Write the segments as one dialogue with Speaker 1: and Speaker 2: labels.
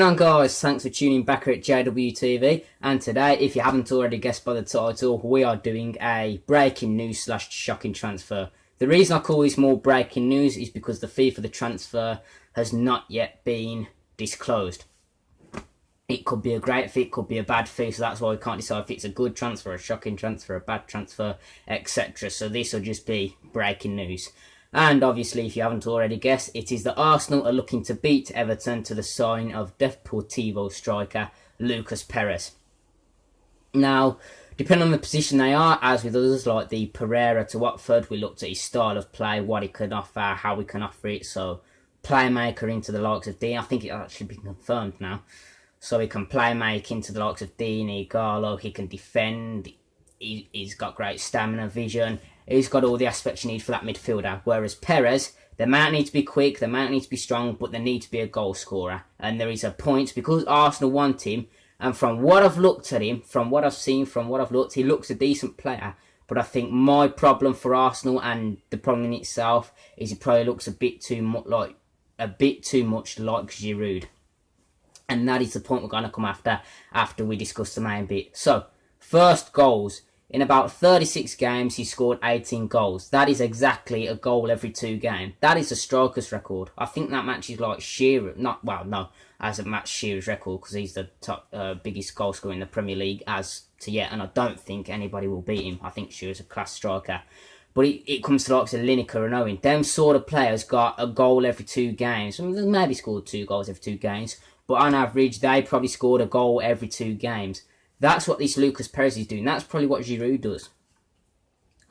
Speaker 1: On guys, thanks for tuning back here at JWTV, and today, if you haven't already guessed by the title, we are doing a breaking news / shocking transfer. The reason I call this more breaking news is because the fee for the transfer has not yet been disclosed. It could be a great fee, it could be a bad fee, so that's why we can't decide if it's a good transfer, a shocking transfer, a bad transfer, etc. So this will just be breaking news. And obviously, if you haven't already guessed, it is that Arsenal are looking to beat Everton to the signing of Deportivo striker Lucas Perez. Now, depending on the position they are, as with others like the Pereira to Watford, we looked at his style of play, what he can offer, how we can offer it. So, playmaker into the likes of Dean. I think it actually been confirmed now. So he can playmake into the likes of Dean, Garlo. He can defend. He's got great stamina, vision. He's got all the aspects you need for that midfielder. Whereas Perez, they might need to be quick, they might need to be strong, but they need to be a goal scorer. And there is a point, because Arsenal want him, and from what I've looked at him, from what I've seen, from what I've looked, he looks a decent player. But I think my problem for Arsenal, and the problem in itself, is he probably looks a bit too much like Giroud. And that is the point we're going to come after we discuss the main bit. So, first, goals. In about 36 games, he scored 18 goals. That is exactly a goal every 2 games. That is a striker's record. I think that matches like Shearer. Hasn't matched Shearer's record because he's the top biggest goal scorer in the Premier League as to yet. And I don't think anybody will beat him. I think Shearer's a class striker. But it comes to like Lineker and Owen. Them sort of players got a goal every 2 games. I mean, they maybe scored 2 goals every 2 games. But on average, they probably scored a goal every 2 games. That's what this Lucas Perez is doing. That's probably what Giroud does.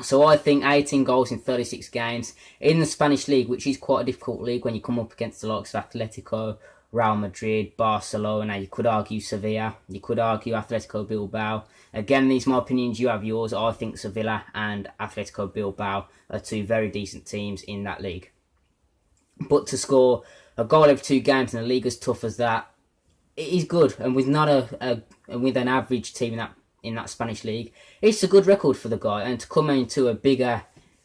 Speaker 1: So I think 18 goals in 36 games in the Spanish league, which is quite a difficult league when you come up against the likes of Atletico, Real Madrid, Barcelona. You could argue Sevilla. You could argue Atletico Bilbao. Again, these are my opinions. You have yours. I think Sevilla and Atletico Bilbao are 2 very decent teams in that league. But to score a goal every 2 games in a league as tough as that, it is good. And with with an average team in that Spanish league, it's a good record for the guy. And to come into a bigger,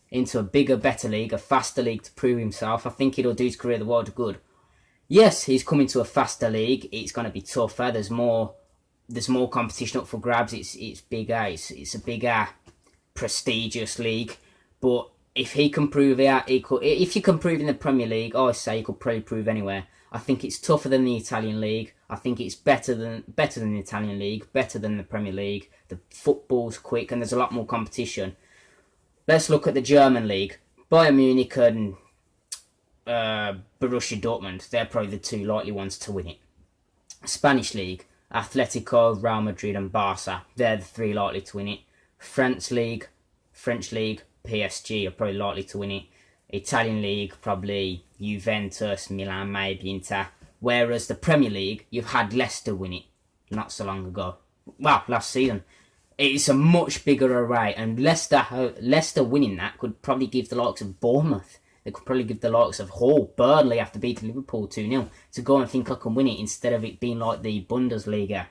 Speaker 1: better league, a faster league to prove himself, I think it'll do his career the world of good. Yes, he's coming to a faster league. It's going to be tougher. There's more competition up for grabs. It's bigger. It's a bigger, prestigious league. But if he can prove it, if you can prove in the Premier League, I say you could probably prove anywhere. I think it's tougher than the Italian league. I think it's better than the Italian league, better than the Premier League. The football's quick and there's a lot more competition. Let's look at the German league. Bayern Munich and Borussia Dortmund, they're probably the 2 likely ones to win it. Spanish league, Atletico, Real Madrid and Barca, they're the 3 likely to win it. French league, PSG are probably likely to win it. Italian league, probably Juventus, Milan, maybe Inter. Whereas the Premier League, you've had Leicester win it not so long ago. Well, last season. It's a much bigger array, and Leicester winning that could probably give the likes of Bournemouth. They could probably give the likes of Hull, Burnley after beating Liverpool 2-0 to go and think I can win it instead of it being like the Bundesliga.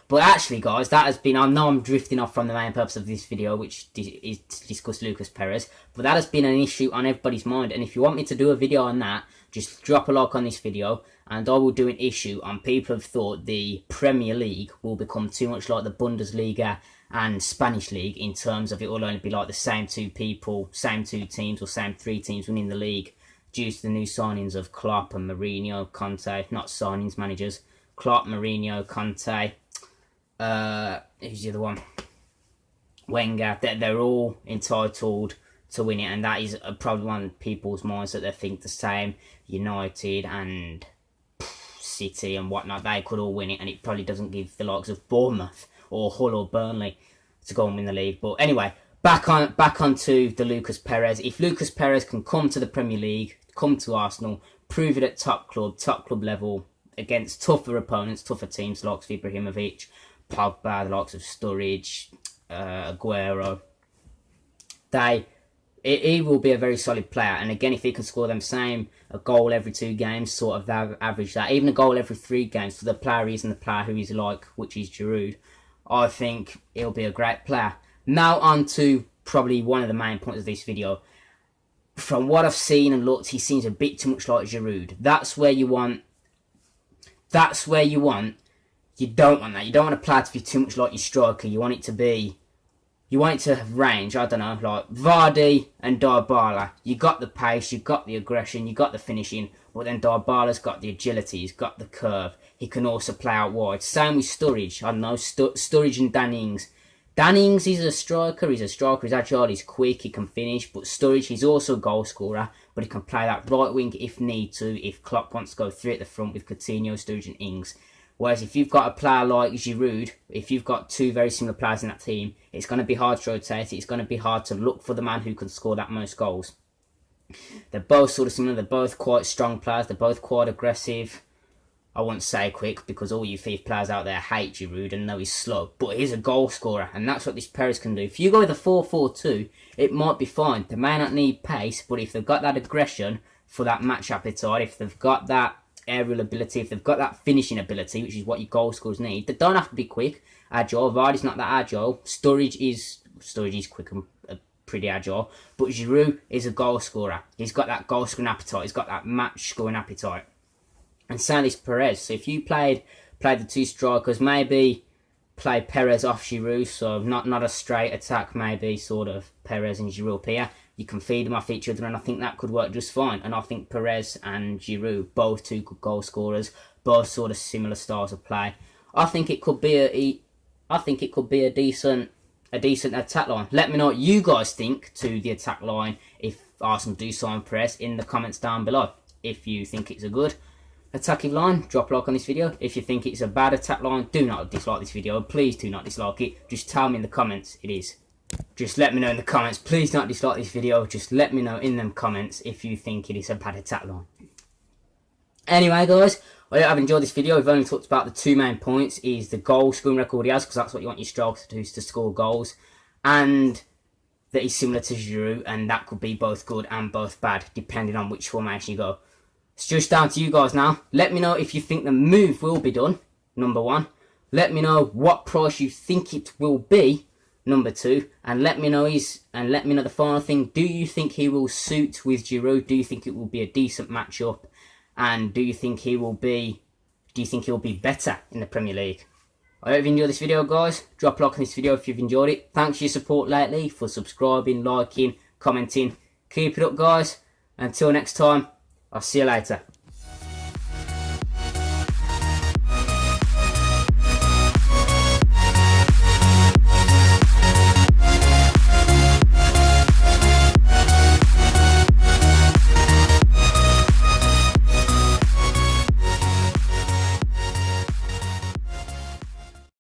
Speaker 1: But actually, guys, that has been... I know I'm drifting off from the main purpose of this video, which is to discuss Lucas Perez. But that has been an issue on everybody's mind. And if you want me to do a video on that, just drop a like on this video. And I will do an issue on people who have thought the Premier League will become too much like the Bundesliga and Spanish League in terms of it will only be like the same 2 people, same 2 teams or same 3 teams winning the league due to the new signings of Klopp and Mourinho, Conte. Not signings, managers. Klopp, Mourinho, Conte... who's the other one? Wenger. They're all entitled to win it, and that is probably one of people's minds that they think the same. United and City and whatnot, they could all win it, and it probably doesn't give the likes of Bournemouth or Hull or Burnley to go and win the league. But anyway, back onto the Lucas Perez. If Lucas Perez can come to the Premier League, come to Arsenal, prove it at top club level against tougher opponents, tougher teams like Ibrahimovic, Pogba, the likes of Sturridge, Aguero, he will be a very solid player. And again, if he can score a goal every 2 games, sort of average that, even a goal every 3 games for the player he is and the player who he's like, which is Giroud, I think he'll be a great player. Now on to probably one of the main points of this video. From what I've seen and looked, he seems a bit too much like Giroud. That's where you want that's where you don't want that. You don't want a player to be too much like your striker. You want it to have range. I don't know, like Vardy and Dybala. You got the pace, you got the aggression, you got the finishing, but then Dybala's got the agility, he's got the curve. He can also play out wide. Same with Sturridge. I don't know, Sturridge and Dan Ings. Dan Ings is a striker, he's agile, he's quick, he can finish, but Sturridge, he's also a goal scorer, but he can play that right wing if need to, if Klopp wants to go three at the front with Coutinho, Sturridge and Ings. Whereas if you've got a player like Giroud, if you've got two very similar players in that team, it's going to be hard to rotate it. It's going to be hard to look for the man who can score that most goals. They're both sort of similar. They're both quite strong players. They're both quite aggressive. I won't say quick because all you FIFA players out there hate Giroud and know he's slow. But he's a goal scorer and that's what this Perez can do. If you go with a 4-4-2, it might be fine. They may not need pace, but if they've got that aggression for that match appetite, if they've got that aerial ability, if they've got that finishing ability, which is what your goal scorers need, they don't have to be quick, agile. Vardy's not that agile. Sturridge is quick and pretty agile, but Giroud is a goal scorer. He's got that goal scoring appetite. He's got that match scoring appetite. And same as Perez. So if you played the two strikers, maybe play Perez off Giroud, so not a straight attack, maybe sort of Perez and Giroud here. You can feed them off each other, and I think that could work just fine. And I think Perez and Giroud, both two good goal scorers, both sort of similar styles of play. I think it could be a decent attack line. Let me know what you guys think to the attack line if Arsenal do sign Perez in the comments down below. If you think it's a good attacking line, drop a like on this video. If you think it's a bad attack line, do not dislike this video. Please do not dislike it. Just tell me in the comments it is. Just let me know in the comments. Please don't dislike this video. Just let me know in them comments if you think it is a bad attack line. Anyway, guys, I hope I've enjoyed this video. We've only talked about the two main points. Is the goal scoring record he has, because that's what you want your strikers to do, is to score goals. And that he's similar to Giroud, and that could be both good and both bad, depending on which formation you go. It's just down to you guys now. Let me know if you think the move will be done, number one. Let me know what price you think it will be, number two, and let me know the final thing. Do you think he will suit with Giroud? Do you think it will be a decent matchup? And do you think he will be better in the Premier League? I hope you enjoyed this video, guys. Drop a like on this video if you've enjoyed it. Thanks for your support lately, for subscribing, liking, commenting. Keep it up, guys. Until next time, I'll see you later.